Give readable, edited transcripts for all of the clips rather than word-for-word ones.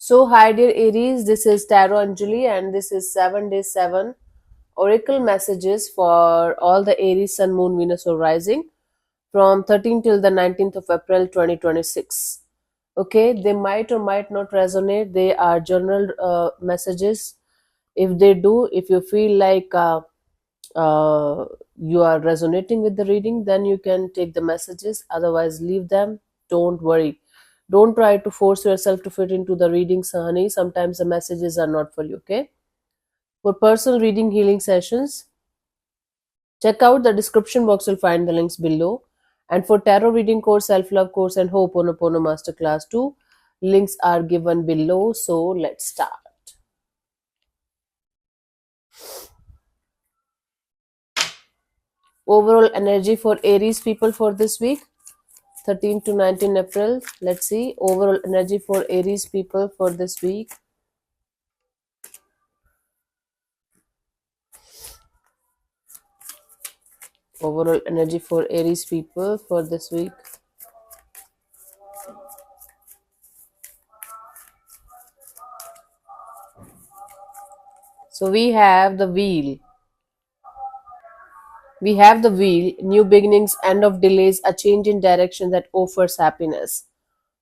So, hi dear Aries, this is Tarot Anjali, and this is 7 days 7 oracle messages for all the Aries, Sun, Moon, Venus, or Rising from 13th till the 19th of April 2026. Okay, they might or might not resonate, they are general messages. If they do, if you feel like uh, you are resonating with the reading, then you can take the messages, otherwise, leave them. Don't worry, don't try to force yourself to fit into the readings, honey. Sometimes the messages are not for you. Okay, for personal reading healing sessions, check out the description box. You'll find the links below. And for tarot reading course, self-love course, and Ho'oponopono masterclass too, links are given below. So let's start. Overall energy for Aries people for this week, 13 to 19 April. Let's see overall energy for Aries people for this week. Overall energy for Aries people for this week. So we have the wheel. We have the wheel, new beginnings, end of delays, a change in direction that offers happiness.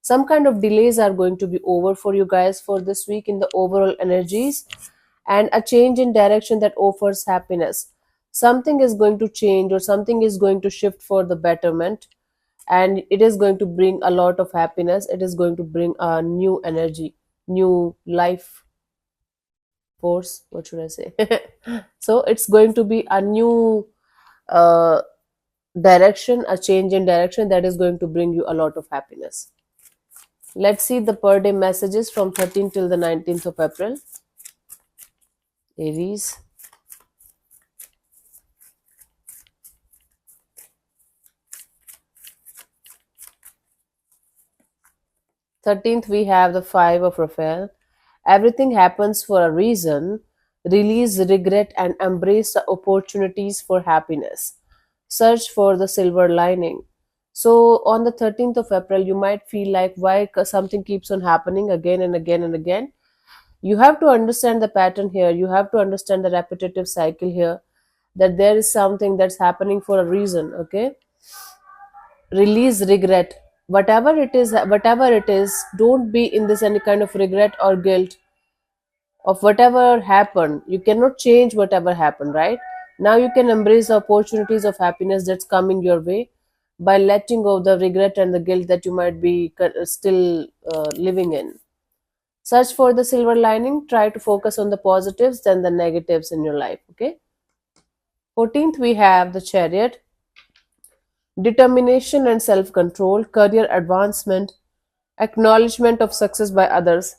Some kind of delays are going to be over for you guys for this week in the overall energies, and a change in direction that offers happiness. Something is going to change or something is going to shift for the betterment, and it is going to bring a lot of happiness. It is going to bring a new energy, new life force. What should I say? So it's going to be a new uh, direction, a change in direction that is going to bring you a lot of happiness. Let's see the per day messages from 13th till the 19th of April. Aries. Thirteenth, we have the Five of Raphael. Everything happens for a reason. Release regret and embrace the opportunities for happiness. Search for the silver lining. So, on the 13th of April, you might feel like why something keeps on happening again and again and again. You have to understand the pattern here. You have to understand the repetitive cycle here, that there is something that's happening for a reason. Okay, release regret, whatever it is, don't be in this any kind of regret or guilt of whatever happened. You cannot change whatever happened, right? Now you can embrace the opportunities of happiness that's coming your way by letting go of the regret and the guilt that you might be still living in. Search for the silver lining, try to focus on the positives than the negatives in your life. Okay, 14th, we have the Chariot. Determination and self control, career advancement, acknowledgement of success by others.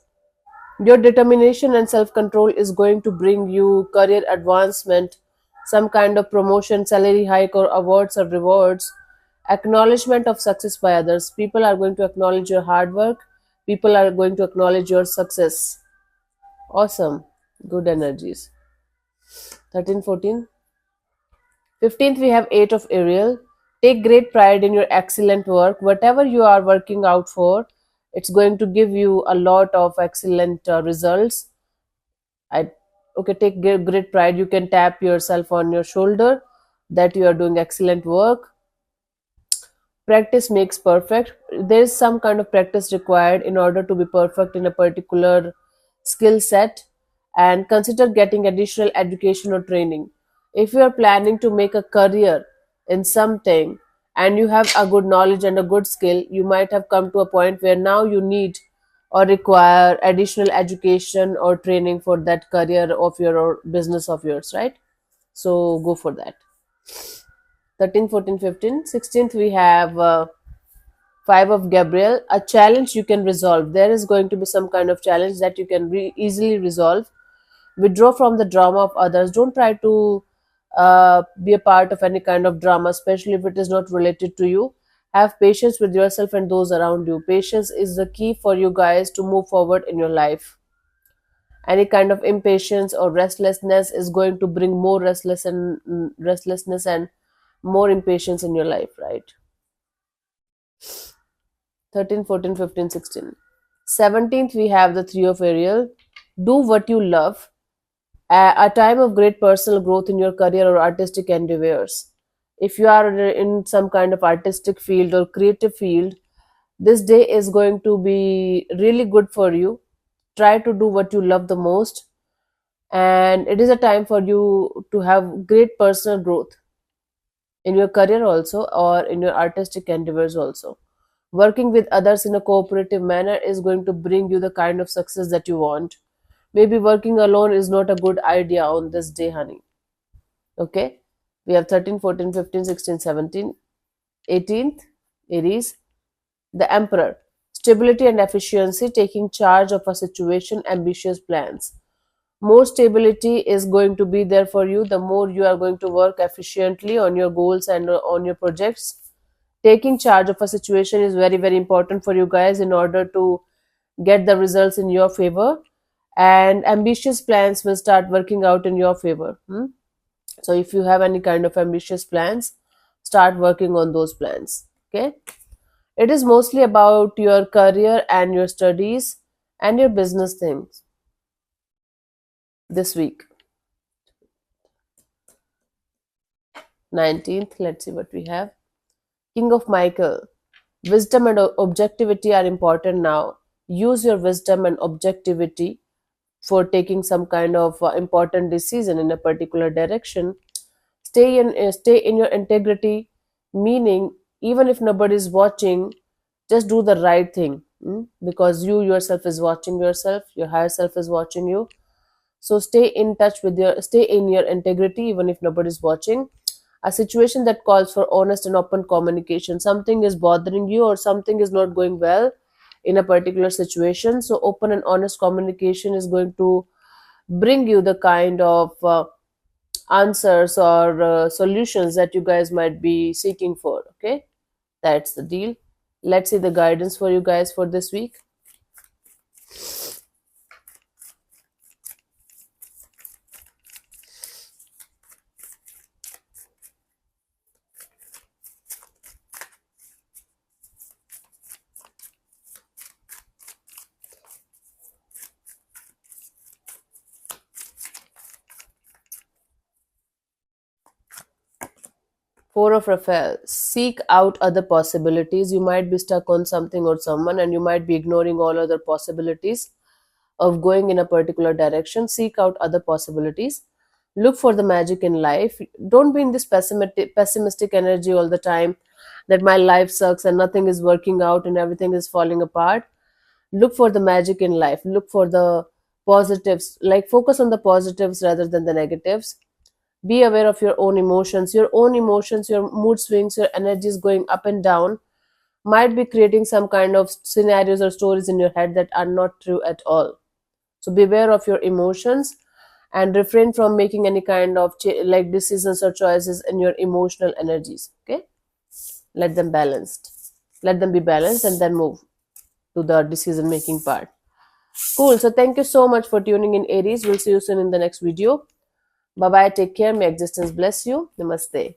Your determination and self control is going to bring you career advancement, some kind of promotion, salary hike, or awards or rewards. Acknowledgement of success by others. People are going to acknowledge your hard work, people are going to acknowledge your success. Awesome. Good energies. 13, 14. 15th, we have 8 of Ariel. Take great pride in your excellent work. Whatever you are working out for, it's going to give you a lot of excellent results. I Okay, take great pride. You can tap yourself on your shoulder that you are doing excellent work. Practice makes perfect. There is some kind of practice required in order to be perfect in a particular skill set, and consider getting additional education or training. If you are planning to make a career in something and you have a good knowledge and a good skill, you might have come to a point where now you need or require additional education or training for that career of your or business of yours, right? So go for that. 13, 14, 15. 16th, we have Five of Gabriel, a challenge you can resolve. There is going to be some kind of challenge that you can easily resolve. Withdraw from the drama of others. Don't try to be a part of any kind of drama, especially if it is not related to you. Have patience with yourself and those around you. Patience is the key for you guys to move forward in your life. Any kind of impatience or restlessness is going to bring more restlessness and more impatience in your life, right? 13, 14, 15, 16. 17th, we have the Three of Ariel. Do what you love. A time of great personal growth in your career or artistic endeavors. If you are in some kind of artistic field or creative field, this day is going to be really good for you. Try to do what you love the most, and it is a time for you to have great personal growth in your career also, or in your artistic endeavors also. Working with others in a cooperative manner is going to bring you the kind of success that you want. Maybe working alone is not a good idea on this day, honey. Okay, we have 13, 14, 15, 16, 17, 18th, Aries, the Emperor. Stability and efficiency, taking charge of a situation, ambitious plans. More stability is going to be there for you the more you are going to work efficiently on your goals and on your projects. Taking charge of a situation is very, very important for you guys in order to get the results in your favor, and ambitious plans will start working out in your favor. So if you have any kind of ambitious plans, start working on those plans. Okay, it is mostly about your career and your studies and your business things this week. 19th, let's see what we have. King of Michael. Wisdom and objectivity are important now. Use your wisdom and objectivity for taking some kind of important decision in a particular direction. Stay in your integrity, meaning even if nobody is watching, just do the right thing. Because you yourself is watching yourself, your higher self is watching you. So stay in your integrity even if nobody is watching. A situation that calls for honest and open communication. Something is bothering you or something is not going well in a particular situation. So open and honest communication is going to bring you the kind of answers or solutions that you guys might be seeking for. Okay, that's the deal. Let's see the guidance for you guys for this week. Four of Raphael. Seek out other possibilities. You might be stuck on something or someone, and you might be ignoring all other possibilities of going in a particular direction. Seek out other possibilities. Look for the magic in life. Don't be in this pessimistic energy all the time that my life sucks and nothing is working out and everything is falling apart. Look for the magic in life. Look for the positives. Like, focus on the positives rather than the negatives. Be aware of your own emotions, your mood swings, your energies going up and down might be creating some kind of scenarios or stories in your head that are not true at all. So beware of your emotions and refrain from making any kind of like decisions or choices in your emotional energies. Okay, let them balanced. Let them be balanced and then move to the decision making part. Cool. So thank you so much for tuning in, Aries. We'll see you soon in the next video. Bye bye. Take care. May existence bless you. Namaste.